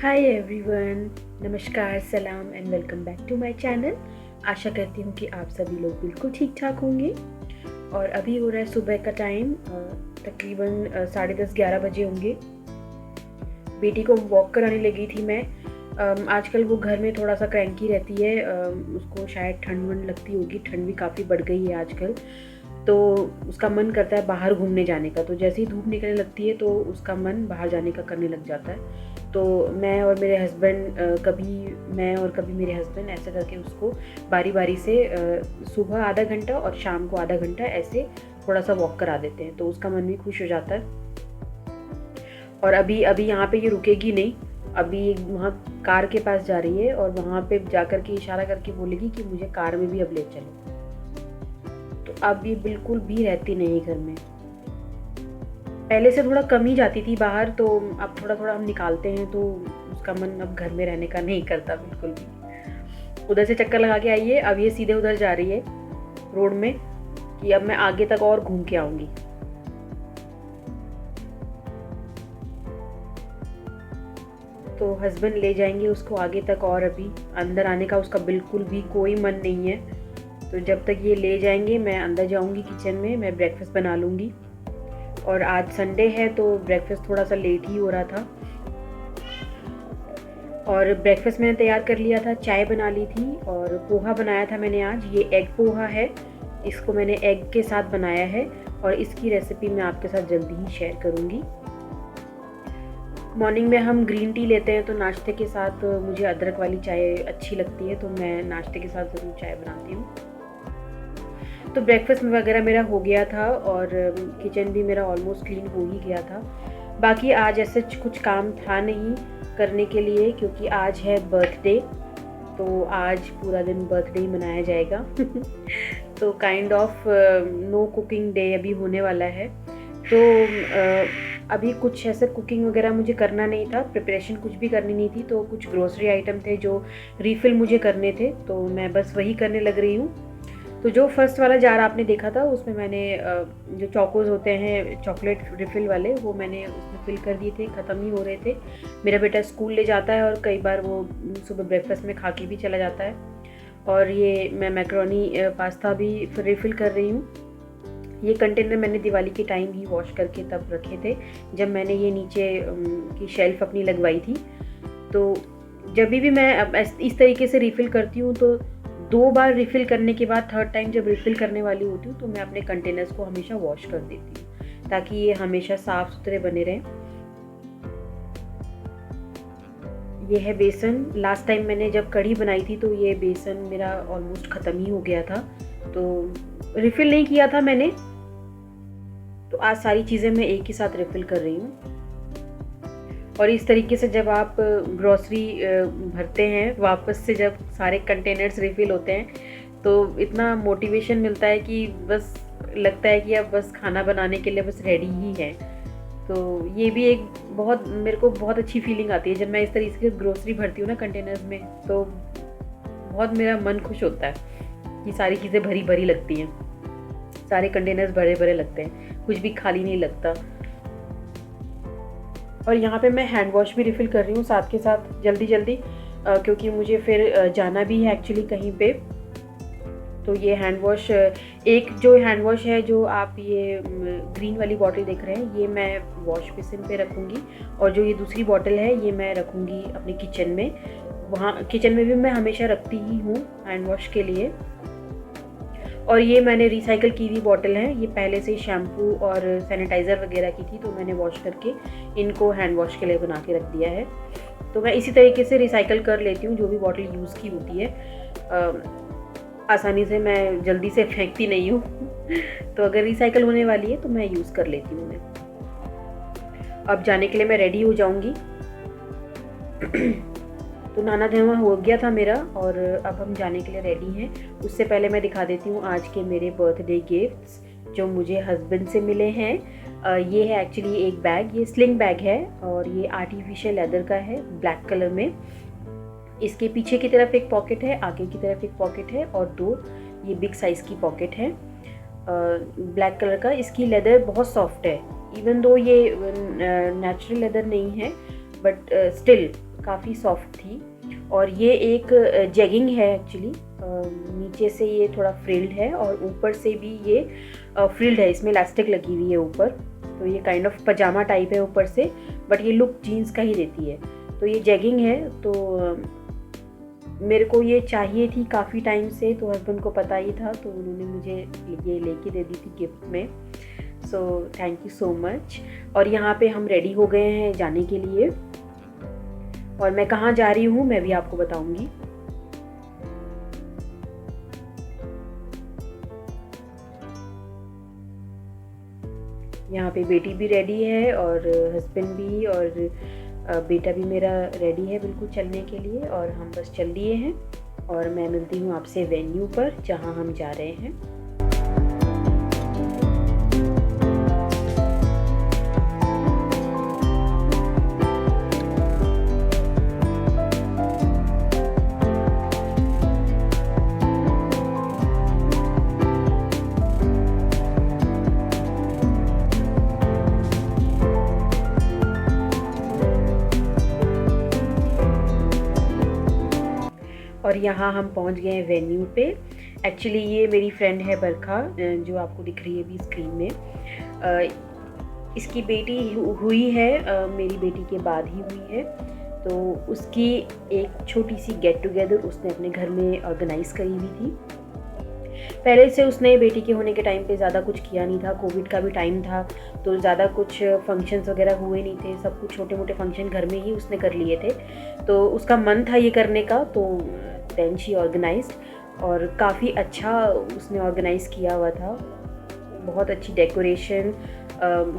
हाय everyone, नमस्कार, सलाम and welcome back to my channel. आशा करती हूँ कि आप सभी लोग बिल्कुल ठीक ठाक होंगे। और अभी हो रहा है सुबह का टाइम, तकरीबन 10:30-11 बजे होंगे। बेटी को वॉक कराने लगी थी मैं। आजकल वो घर में थोड़ा सा क्रैंकी रहती है, उसको शायद ठंड वंड लगती होगी, ठंड भी काफ़ी बढ़ गई है आजकल। तो उसका मन करता है बाहर घूमने जाने का। तो जैसे ही धूप निकलने लगती है तो उसका मन बाहर जाने का करने लग जाता है। तो मैं और मेरे हस्बैंड ऐसे करके उसको बारी बारी से सुबह आधा घंटा और शाम को आधा घंटा ऐसे थोड़ा सा वॉक करा देते हैं, तो उसका मन भी खुश हो जाता है। और अभी यहाँ पे ये रुकेगी नहीं, अभी वहाँ कार के पास जा रही है और वहाँ पे जा कर के इशारा करके बोलेगी कि मुझे कार में भी अब ले चलो। तो अब ये बिल्कुल भी रहती नहीं घर में। पहले से थोड़ा कम ही जाती थी बाहर, तो अब थोड़ा थोड़ा हम निकालते हैं, तो उसका मन अब घर में रहने का नहीं करता बिल्कुल भी। उधर से चक्कर लगा के आई है, अब ये सीधे उधर जा रही है रोड में कि अब मैं आगे तक और घूम के आऊंगी। तो हस्बैंड ले जाएंगे उसको आगे तक, और अभी अंदर आने का उसका बिल्कुल भी कोई मन नहीं है। तो जब तक ये ले जाएंगे मैं अंदर जाऊंगी किचन में, मैं ब्रेकफास्ट बना लूँगी। और आज संडे है तो ब्रेकफास्ट थोड़ा सा लेट ही हो रहा था। और ब्रेकफास्ट मैंने तैयार कर लिया था, चाय बना ली थी और पोहा बनाया था मैंने आज। ये एग पोहा है, इसको मैंने एग के साथ बनाया है और इसकी रेसिपी मैं आपके साथ जल्दी ही शेयर करूँगी। मॉर्निंग में हम ग्रीन टी लेते हैं, तो नाश्ते के साथ मुझे अदरक वाली चाय अच्छी लगती है, तो मैं नाश्ते के साथ ज़रूर चाय बनाती हूँ। तो ब्रेकफास्ट वगैरह मेरा हो गया था और किचन भी मेरा ऑलमोस्ट क्लीन हो ही गया था। बाकी आज ऐसे कुछ काम था नहीं करने के लिए, क्योंकि आज है बर्थडे, तो आज पूरा दिन बर्थडे ही मनाया जाएगा। तो kind of no cooking day अभी होने वाला है। तो अभी कुछ ऐसे कुकिंग वगैरह मुझे करना नहीं था, प्रिपरेशन कुछ भी करनी नहीं थी। तो कुछ ग्रोसरी आइटम थे जो रीफ़िल मुझे करने थे, तो मैं बस वही करने लग रही हूँ। तो जो फर्स्ट वाला जार आपने देखा था उसमें मैंने जो चोकोज होते हैं चॉकलेट रिफ़िल वाले, वो मैंने उसमें फिल कर दिए थे, ख़त्म ही हो रहे थे। मेरा बेटा स्कूल ले जाता है और कई बार वो सुबह ब्रेकफास्ट में खा के भी चला जाता है। और ये मैं मैक्रोनी पास्ता भी रिफ़िल कर रही हूँ। ये कंटेनर मैंने दिवाली के टाइम ही वॉश करके तब रखे थे, जब मैंने ये नीचे की शेल्फ अपनी लगवाई थी। तो जब भी मैं अब इस तरीके से रिफ़िल करती हूँ, तो 2 बार रिफ़िल करने के बाद थर्ड टाइम जब रिफ़िल करने वाली होती हूँ तो मैं अपने कंटेनर्स को हमेशा वॉश कर देती हूँ, ताकि ये हमेशा साफ़ सुथरे बने रहें। ये है बेसन। लास्ट टाइम मैंने जब कढ़ी बनाई थी तो ये बेसन मेरा ऑलमोस्ट ख़त्म ही हो गया था, तो रिफ़िल नहीं किया था मैंने। तो आज सारी चीज़ें मैं एक ही साथ रिफ़िल कर रही हूँ। और इस तरीके से जब आप ग्रॉसरी भरते हैं, वापस से जब सारे कंटेनर्स रिफ़िल होते हैं, तो इतना मोटिवेशन मिलता है कि बस लगता है कि अब बस खाना बनाने के लिए बस रेडी ही है। तो ये भी एक मेरे को बहुत अच्छी फीलिंग आती है जब मैं इस तरीके से ग्रॉसरी भरती हूँ ना कंटेनर्स में, तो बहुत मेरा मन खुश होता है कि सारी चीज़ें भरी भरी लगती हैं, सारे कंटेनर्स भरे भरे लगते हैं, कुछ भी खाली नहीं लगता। और यहाँ पे मैं हैंड वॉश भी रिफ़िल कर रही हूँ साथ के साथ जल्दी जल्दी, क्योंकि मुझे फिर जाना भी है एक्चुअली कहीं पे। तो ये हैंड वॉश, एक जो हैंड वॉश है जो आप ये ग्रीन वाली बॉटल देख रहे हैं, ये मैं वॉश बेसिन पे रखूँगी। और जो ये दूसरी बॉटल है ये मैं रखूँगी अपने किचन में। वहाँ किचन में भी मैं हमेशा रखती ही हूँ हैंड वॉश के लिए। और ये मैंने रिसाइकल की हुई बॉटल है, ये पहले से शैम्पू और सैनिटाइज़र वगैरह की थी, तो मैंने वॉश करके इनको हैंड वॉश के लिए बना के रख दिया है। तो मैं इसी तरीके से रिसाइकल कर लेती हूँ जो भी बॉटल यूज़ की होती है। आसानी से मैं जल्दी से फेंकती नहीं हूँ। तो अगर रिसाइकल होने वाली है तो मैं यूज़ कर लेती हूँ उन्हें। अब जाने के लिए मैं रेडी हो जाऊँगी। तो नहाना धोना हो गया था मेरा और अब हम जाने के लिए रेडी हैं। उससे पहले मैं दिखा देती हूँ आज के मेरे बर्थडे गिफ्ट्स जो मुझे हस्बैंड से मिले हैं। ये है एक्चुअली एक बैग, ये स्लिंग बैग है और ये आर्टिफिशियल लेदर का है ब्लैक कलर में। इसके पीछे की तरफ एक पॉकेट है, आगे की तरफ एक पॉकेट है और 2 ये बिग साइज़ की पॉकेट है ब्लैक कलर का। इसकी लेदर बहुत सॉफ्ट है, इवन दो ये नेचुरल लेदर नहीं है, बट स्टिल काफ़ी सॉफ्ट थी। और ये एक जेगिंग है एक्चुअली, नीचे से ये थोड़ा फ्रिल्ड है और ऊपर से भी ये फ्रिल्ड है, इसमें इलास्टिक लगी हुई है ऊपर, तो ये काइंड ऑफ पजामा टाइप है ऊपर से, बट ये लुक जीन्स का ही देती है। तो ये जेगिंग है, तो मेरे को ये चाहिए थी काफ़ी टाइम से, तो हस्बैंड को पता ही था, तो उन्होंने मुझे ये लेके दे दी थी गिफ्ट में। So thank you so much. और यहाँ पे हम रेडी हो गए हैं जाने के लिए, और मैं कहाँ जा रही हूँ मैं भी आपको बताऊँगी। यहाँ पे बेटी भी रेडी है और हस्बैंड भी, और बेटा भी मेरा रेडी है बिल्कुल चलने के लिए, और हम बस चल दिए हैं। और मैं मिलती हूँ आपसे वेन्यू पर जहाँ हम जा रहे हैं। और यहाँ हम पहुँच गए हैं वेन्यू पे। एक्चुअली ये मेरी फ्रेंड है बरखा, जो आपको दिख रही है अभी स्क्रीन में। इसकी बेटी हुई है, मेरी बेटी के बाद ही हुई है, तो उसकी एक छोटी सी गेट टुगेदर उसने अपने घर में ऑर्गेनाइज़ करी हुई थी। पहले से उसने बेटी के होने के टाइम पे ज़्यादा कुछ किया नहीं था, कोविड का भी टाइम था, तो ज़्यादा कुछ फंक्शंस वगैरह हुए नहीं थे, सब कुछ छोटे मोटे फंक्शन घर में ही उसने कर लिए थे। तो उसका मन था ये करने का, तो देन शी ऑर्गेनाइज्ड, और काफ़ी अच्छा उसने ऑर्गेनाइज़ किया हुआ था, बहुत अच्छी डेकोरेशन,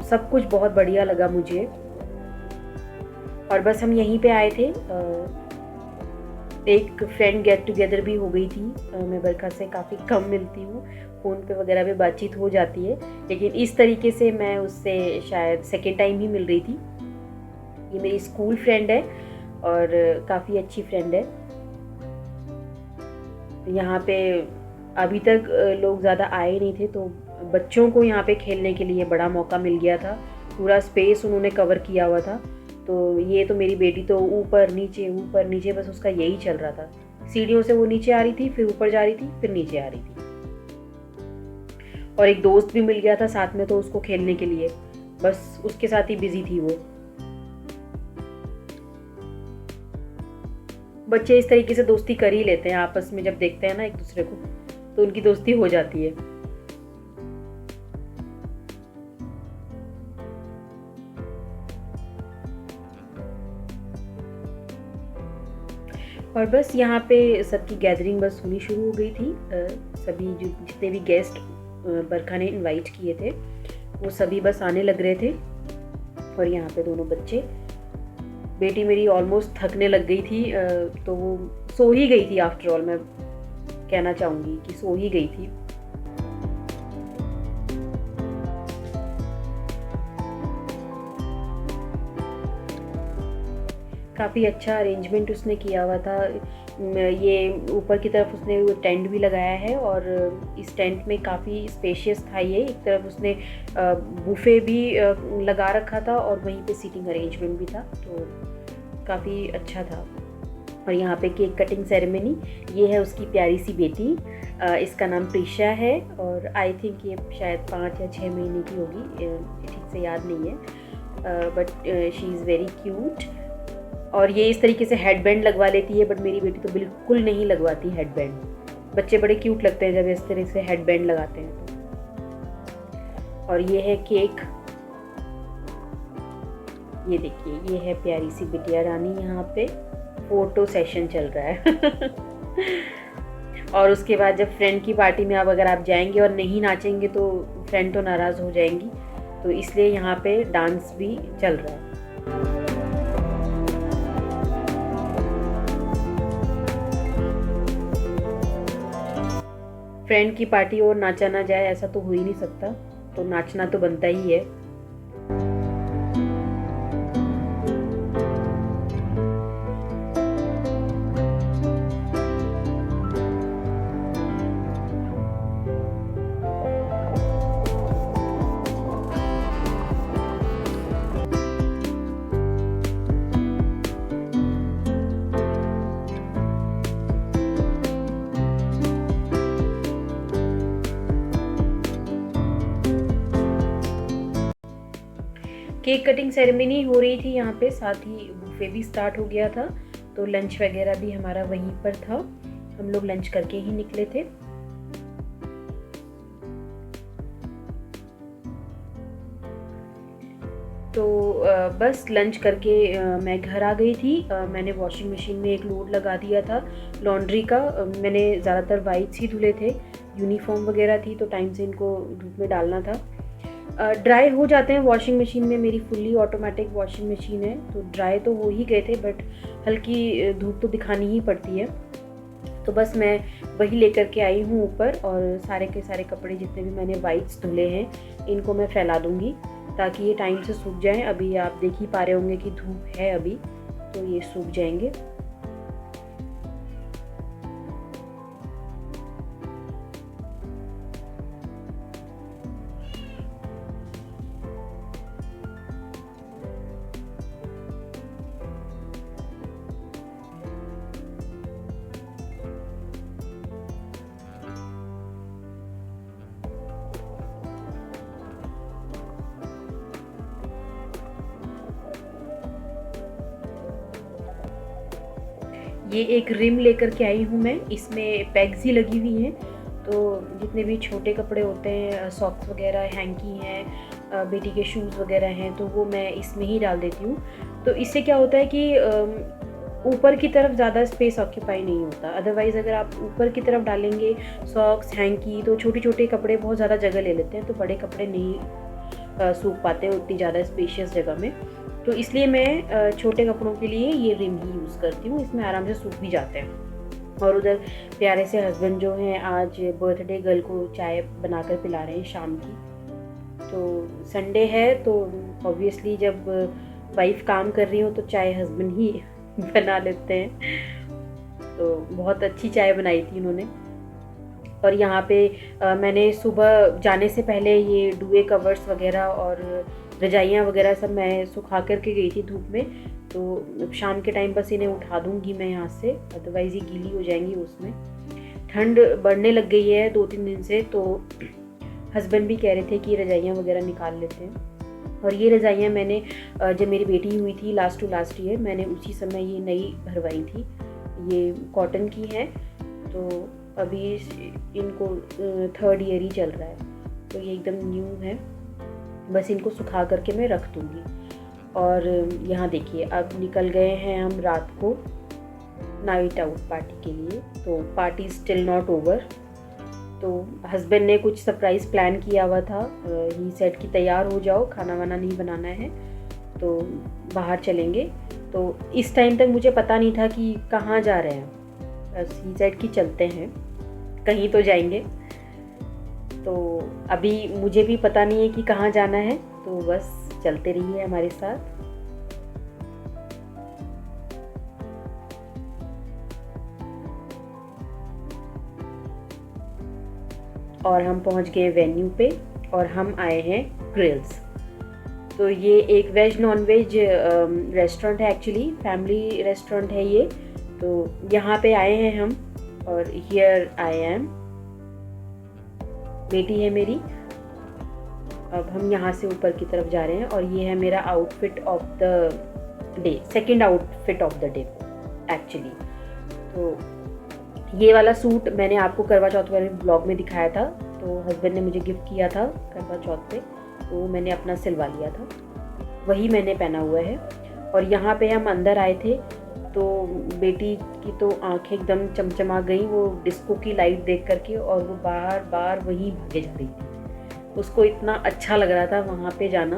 सब कुछ बहुत बढ़िया लगा मुझे। और बस हम यहीं पे आए थे। एक फ्रेंड गेट टुगेदर भी हो गई थी। मैं बरखा से काफ़ी कम मिलती हूँ, फ़ोन पे वगैरह भी बातचीत हो जाती है, लेकिन इस तरीके से मैं उससे शायद सेकेंड टाइम ही मिल रही थी। ये मेरी स्कूल फ्रेंड है और काफ़ी अच्छी फ्रेंड है। यहाँ पे अभी तक लोग ज़्यादा आए नहीं थे, तो बच्चों को यहाँ पे खेलने के लिए बड़ा मौका मिल गया था, पूरा स्पेस उन्होंने कवर किया हुआ था। तो ये तो मेरी बेटी तो ऊपर नीचे बस उसका यही चल रहा था। सीढ़ियों से वो नीचे आ रही थी, फिर ऊपर जा रही थी, फिर नीचे आ रही थी। और एक दोस्त भी मिल गया था साथ में, तो उसको खेलने के लिए, बस उसके साथ ही बिजी थी वो। बच्चे इस तरीके से दोस्ती कर ही लेते हैं आपस में, जब देखते हैं ना एक दूसरे को, तो उनकी दोस्ती हो जाती है। और बस यहाँ पे सबकी गैदरिंग बस होनी शुरू हो गई थी। सभी जितने भी गेस्ट बरखा ने इनवाइट किए थे, वो सभी बस आने लग रहे थे। और यहाँ पे दोनों बच्चे, बेटी मेरी ऑलमोस्ट थकने लग गई थी, तो वो सो ही गई थी। आफ्टर ऑल मैं कहना चाहूँगी कि सो ही गई थी। काफ़ी अच्छा अरेंजमेंट उसने किया हुआ था। ये ऊपर की तरफ उसने टेंट भी लगाया है, और इस टेंट में काफ़ी स्पेशियस था ये। एक तरफ उसने बुफे भी लगा रखा था, और वहीं पे सीटिंग अरेंजमेंट भी था, तो काफ़ी अच्छा था। और यहाँ पे केक कटिंग सेरेमनी, ये है उसकी प्यारी सी बेटी, इसका नाम प्रीशा है, और आई थिंक ये शायद 5 या 6 महीने की होगी, ठीक से याद नहीं है, but she is very cute. और ये इस तरीके से हेडबैंड लगवा लेती है, बट मेरी बेटी तो बिल्कुल नहीं लगवाती हेडबैंड। बच्चे बड़े क्यूट लगते हैं जब इस तरह से हेडबैंड लगाते हैं तो। और ये है केक, ये देखिए, ये है प्यारी सी बिटिया रानी। यहाँ पे फोटो सेशन चल रहा है। और उसके बाद जब फ्रेंड की पार्टी में अब अगर आप जाएंगे और नहीं नाचेंगे तो फ्रेंड तो नाराज़ हो जाएंगी, तो इसलिए यहाँ पे डांस भी चल रहा है। फ्रेंड की पार्टी और नाचा ना जाए ऐसा तो हो ही नहीं सकता, तो नाचना तो बनता ही है। केक कटिंग सेरेमनी हो रही थी यहाँ पे, साथ ही बुफे भी स्टार्ट हो गया था, तो लंच वगैरह भी हमारा वहीं पर था। हम लोग लंच करके ही निकले थे। तो बस लंच करके मैं घर आ गई थी। मैंने वॉशिंग मशीन में एक लोड लगा दिया था लॉन्ड्री का। मैंने ज़्यादातर वाइट्स ही धुले थे, यूनिफॉर्म वगैरह थी तो टाइम से इनको धूप में डालना था। ड्राई हो जाते हैं वॉशिंग मशीन में, मेरी फुल्ली ऑटोमेटिक वॉशिंग मशीन है, तो ड्राई तो हो ही गए थे, बट हल्की धूप तो दिखानी ही पड़ती है। तो बस मैं वही लेकर के आई हूँ ऊपर, और सारे के सारे कपड़े जितने भी मैंने वाइट्स धुले हैं इनको मैं फैला दूँगी ताकि ये टाइम से सूख जाएं। अभी आप देख ही पा रहे होंगे कि धूप है अभी, तो ये सूख जाएंगे। ये एक रिम लेकर के आई हूँ मैं, इसमें पैग्स ही लगी हुई हैं, तो जितने भी छोटे कपड़े होते हैं, सॉक्स वगैरह, हैंकी हैं, बेटी के शूज़ वगैरह हैं, तो वो मैं इसमें ही डाल देती हूँ। तो इससे क्या होता है कि ऊपर की तरफ ज़्यादा स्पेस ऑक्यूपाई नहीं होता। अदरवाइज़ अगर आप ऊपर की तरफ डालेंगे सॉक्स, हैंकी, तो छोटे छोटे कपड़े बहुत ज़्यादा जगह ले लेते हैं, तो बड़े कपड़े नहीं सूख पाते उतनी ज़्यादा स्पेशियस जगह में। तो इसलिए मैं छोटे कपड़ों के लिए ये रिम ही यूज़ करती हूँ, इसमें आराम से सूख भी जाते हैं। और उधर प्यारे से हस्बैंड जो हैं आज बर्थडे गर्ल को चाय बनाकर पिला रहे हैं शाम की। तो संडे है तो ऑब्वियसली जब वाइफ काम कर रही हो तो चाय हस्बैंड ही बना लेते हैं। तो बहुत अच्छी चाय बनाई थी उन्होंने। और यहाँ पे मैंने सुबह जाने से पहले ये डुए कवर्स वगैरह और रजाइयाँ वगैरह सब मैं सुखा करके गई थी धूप में, तो शाम के टाइम बस इन्हें उठा दूँगी मैं यहाँ से, अदरवाइज़ ये गीली हो जाएंगी उसमें। ठंड बढ़ने लग गई है 2-3 दिन से, तो हस्बैंड भी कह रहे थे कि रजाइयाँ वगैरह निकाल लेते हैं। और ये रजाइयाँ मैंने जब मेरी बेटी हुई थी लास्ट टू लास्ट ईयर, मैंने उसी समय ये नई भरवाई थी। ये कॉटन की है, तो अभी इनको 3rd ईयर ही चल रहा है, तो ये एकदम न्यू है। बस इनको सुखा करके मैं रख दूँगी। और यहाँ देखिए अब निकल गए हैं हम रात को नाइट आउट पार्टी के लिए। तो पार्टी स्टिल नॉट ओवर। तो हस्बैंड ने कुछ सरप्राइज़ प्लान किया हुआ था, ही सेड कि तैयार हो जाओ, खाना वाना नहीं बनाना है, तो बाहर चलेंगे। तो इस टाइम तक मुझे पता नहीं था कि कहाँ जा रहे हैं, बस ही सेड कि चलते हैं, कहीं तो जाएंगे। तो अभी मुझे भी पता नहीं है कि कहाँ जाना है, तो बस चलते रहिए हमारे साथ। और हम पहुंच गए वेन्यू पे और हम आए हैं ग्रिल्स। तो ये एक वेज नॉन वेज रेस्टोरेंट है, एक्चुअली फैमिली रेस्टोरेंट है ये। तो यहाँ पे आए हैं हम, और हियर आई एम, बेटी है मेरी। अब हम यहाँ से ऊपर की तरफ जा रहे हैं, और ये है मेरा outfit of the day, second outfit of the day actually. तो ये वाला सूट मैंने आपको करवा चौथ वाले ब्लॉग में दिखाया था, तो हस्बैंड ने मुझे गिफ्ट किया था करवा चौथ पे, तो मैंने अपना सिलवा लिया था, वही मैंने पहना हुआ है। और यहाँ पे हम अंदर आए थे तो बेटी की तो आंखें एकदम चमचमा गई वो डिस्को की लाइट देख करके, और वो बार बार वहीं भागे जा रही थी। उसको इतना अच्छा लग रहा था वहाँ पे जाना।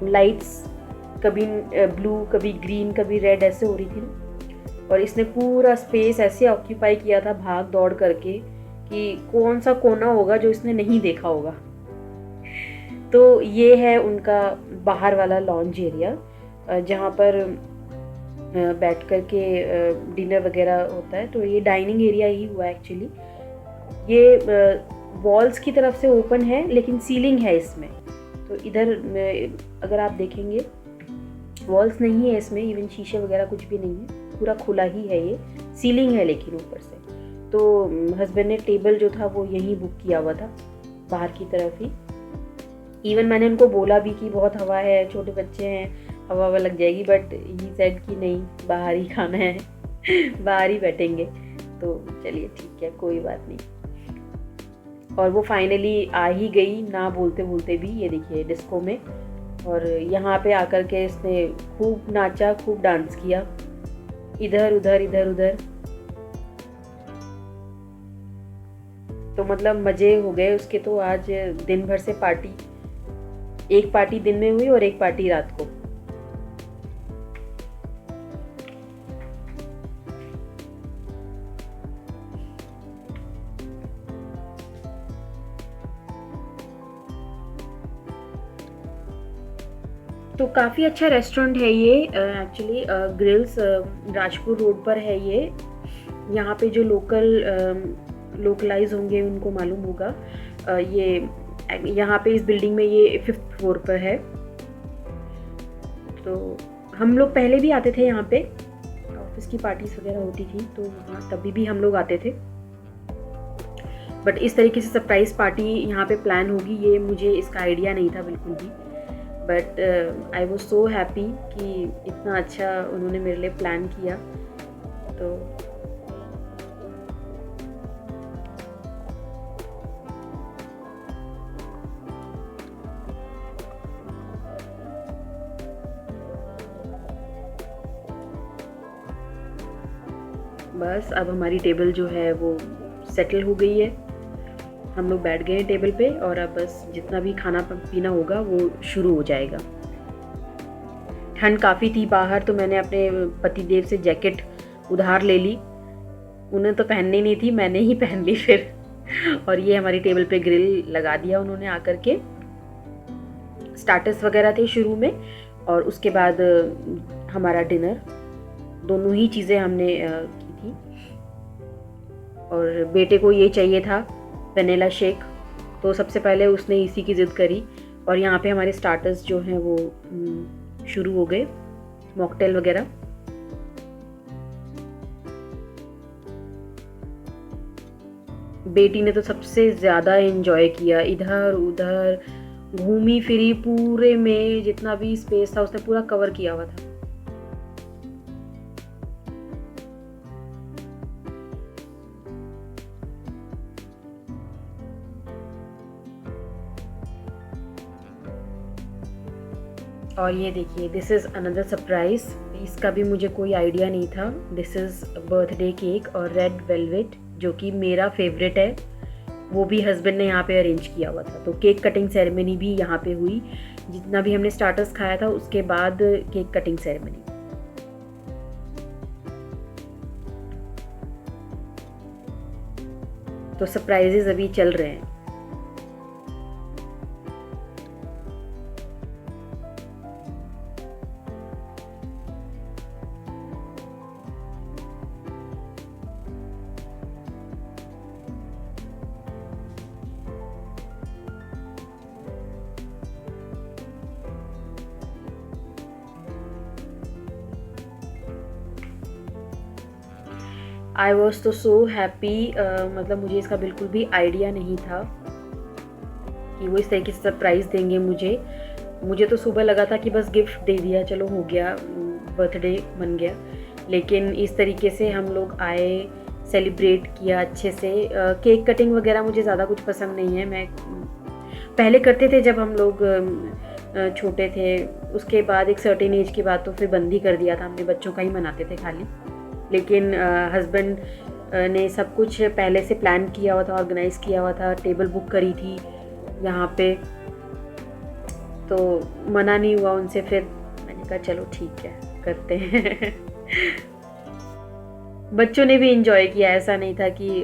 लाइट्स कभी ब्लू, कभी ग्रीन, कभी रेड ऐसे हो रही थी ना, और इसने पूरा स्पेस ऐसे ऑक्यूपाई किया था भाग दौड़ करके कि कौन सा कोना होगा जो इसने नहीं देखा होगा। तो ये है उनका बाहर वाला लॉन्ज एरिया जहाँ पर बैठ कर के डिनर वगैरह होता है। तो ये डाइनिंग एरिया ही हुआ एक्चुअली। ये वॉल्स की तरफ से ओपन है, लेकिन सीलिंग है इसमें। तो इधर अगर आप देखेंगे वॉल्स नहीं है इसमें, इवन शीशे वगैरह कुछ भी नहीं है, पूरा खुला ही है। ये सीलिंग है लेकिन ऊपर से। तो हस्बैंड ने टेबल जो था वो यहीं बुक किया हुआ था, बाहर की तरफ ही। इवन मैंने उनको बोला भी कि बहुत हवा है, छोटे बच्चे हैं, हवा हवा लग जाएगी, बट ही सेड कि नहीं, बाहर ही खाना है बाहर ही बैठेंगे। तो चलिए ठीक है, कोई बात नहीं। और वो फाइनली आ ही गई ना बोलते बोलते भी, ये देखिए डिस्को में। और यहाँ पे आकर के इसने खूब नाचा, खूब डांस किया, इधर उधर इधर उधर। तो मतलब मज़े हो गए उसके। तो आज दिन भर से पार्टी, एक पार्टी दिन में हुई और एक पार्टी रात को। तो काफ़ी अच्छा रेस्टोरेंट है ये एक्चुअली, ग्रिल्स राजपुर रोड पर है ये। यहाँ पे जो लोकलाइज होंगे उनको मालूम होगा। ये यहाँ पे इस बिल्डिंग में ये 5th फ्लोर पर है। तो हम लोग पहले भी आते थे यहाँ पे, ऑफिस की पार्टीज वगैरह होती थी तो वहाँ तभी भी हम लोग आते थे। बट इस तरीके से सरप्राइज़ पार्टी यहाँ पे प्लान होगी, ये मुझे इसका आइडिया नहीं था बिल्कुल भी। But I was so happy कि इतना अच्छा उन्होंने मेरे लिए प्लान किया। तो बस अब हमारी टेबल जो है वो सेटल हो गई है। हम लोग बैठ गए हैं टेबल पे और अब बस जितना भी खाना पीना होगा वो शुरू हो जाएगा। ठंड काफ़ी थी बाहर, तो मैंने अपने पतिदेव से जैकेट उधार ले ली। उन्हें तो पहननी नहीं थी, मैंने ही पहन ली फिर। और ये हमारी टेबल पे ग्रिल लगा दिया उन्होंने आकर के। स्टार्टर्स वगैरह थे शुरू में और उसके बाद हमारा डिनर, दोनों ही चीज़ें हमने की थी। और बेटे को ये चाहिए था वनीला शेक, तो सबसे पहले उसने इसी की ज़िद करी। और यहाँ पे हमारे स्टार्टर्स जो हैं वो शुरू हो गए, मॉकटेल वगैरह। बेटी ने तो सबसे ज़्यादा एंजॉय किया, इधर उधर घूमी फिरी, पूरे में जितना भी स्पेस था उसने पूरा कवर किया हुआ था। और ये देखिए, दिस इज़ अनदर सरप्राइज़, इसका भी मुझे कोई आइडिया नहीं था। दिस इज़ बर्थडे केक और रेड वेलवेट, जो कि मेरा फेवरेट है। वो भी हस्बैंड ने यहाँ पे अरेंज किया हुआ था। तो केक कटिंग सेरेमनी भी यहाँ पे हुई। जितना भी हमने स्टार्टर्स खाया था उसके बाद केक कटिंग सेरेमनी। तो सरप्राइजेस अभी चल रहे हैं। आई वॉज तो सो हैप्पी, मतलब मुझे इसका बिल्कुल भी आइडिया नहीं था कि वो इस तरीके से सरप्राइज़ देंगे मुझे तो सुबह लगा था कि बस गिफ्ट दे दिया, चलो हो गया, बर्थडे बन गया। लेकिन इस तरीके से हम लोग आए, सेलिब्रेट किया अच्छे से। केक कटिंग वगैरह मुझे ज़्यादा कुछ पसंद नहीं है। मैं पहले करते थे जब हम लोग छोटे थे, उसके बाद एक सर्टेन एज के बाद तो फिर बंद ही कर दिया था, हमने बच्चों का ही मनाते थे खाली। लेकिन हस्बैंड ने सब कुछ पहले से प्लान किया हुआ था, ऑर्गेनाइज़ किया हुआ था, टेबल बुक करी थी यहाँ पे, तो मना नहीं हुआ उनसे। फिर मैंने कहा चलो ठीक है, करते हैं। बच्चों ने भी इंजॉय किया, ऐसा नहीं था कि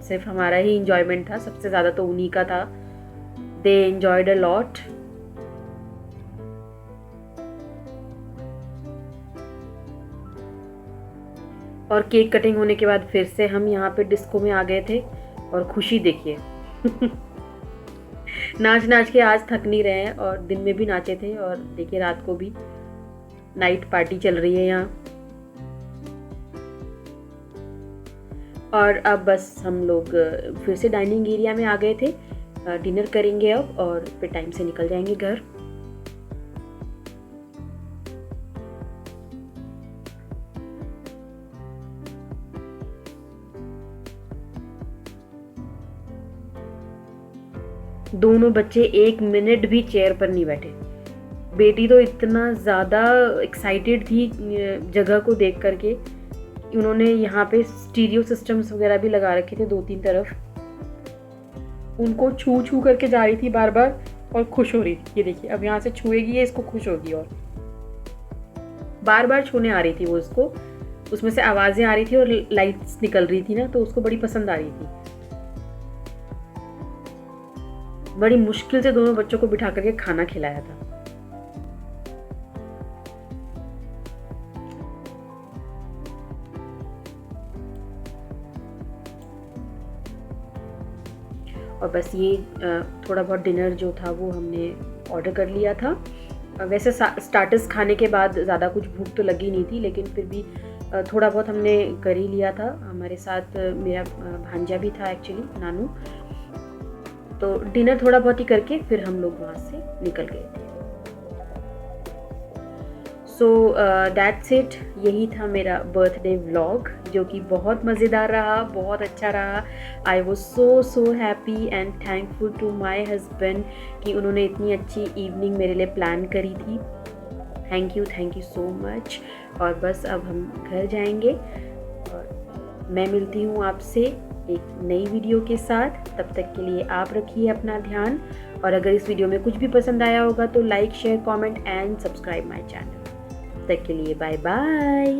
सिर्फ हमारा ही इंजॉयमेंट था, सबसे ज़्यादा तो उन्हीं का था। दे एंजॉयड अ लॉट। और केक कटिंग होने के बाद फिर से हम यहाँ पे डिस्को में आ गए थे। और खुशी देखिए, नाच नाच के आज थक नहीं रहे हैं, और दिन में भी नाचे थे और देखिए रात को भी नाइट पार्टी चल रही है यहाँ। और अब बस हम लोग फिर से डाइनिंग एरिया में आ गए थे। डिनर करेंगे अब और फिर टाइम से निकल जाएंगे घर। दोनों बच्चे 1 मिनट भी चेयर पर नहीं बैठे। बेटी तो इतना ज़्यादा एक्साइटेड थी जगह को देख करके, उन्होंने यहाँ पे स्टीरियो सिस्टम्स वगैरह भी लगा रखे थे 2-3 तरफ, उनको छू छू करके जा रही थी बार बार और खुश हो रही थी। ये देखिए अब यहाँ से छुएगी ये, इसको खुश होगी और बार बार छूने आ रही थी वो इसको, उसमें से आवाज़ें आ रही थी और लाइट्स निकल रही थी ना, तो उसको बड़ी पसंद आ रही थी। बड़ी मुश्किल से दोनों बच्चों को बिठा करके खाना खिलाया था। और बस ये थोड़ा बहुत डिनर जो था वो हमने ऑर्डर कर लिया था। वैसे स्टार्टर्स खाने के बाद ज़्यादा कुछ भूख तो लगी नहीं थी, लेकिन फिर भी थोड़ा बहुत हमने कर ही लिया था। हमारे साथ मेरा भांजा भी था एक्चुअली, नानू, तो डिनर थोड़ा बहुत ही करके फिर हम लोग वहाँ से निकल गए थे। सो दैट्स इट, यही था मेरा बर्थडे व्लॉग, जो कि बहुत मज़ेदार रहा, बहुत अच्छा रहा। I was so happy and thankful to my husband कि उन्होंने इतनी अच्छी इवनिंग मेरे लिए प्लान करी थी। Thank you so much. और बस अब हम घर जाएंगे और मैं मिलती हूँ आपसे एक नई वीडियो के साथ। तब तक के लिए आप रखिए अपना ध्यान, और अगर इस वीडियो में कुछ भी पसंद आया होगा तो like, share, comment and subscribe my channel. तब तक के लिए बाय बाय।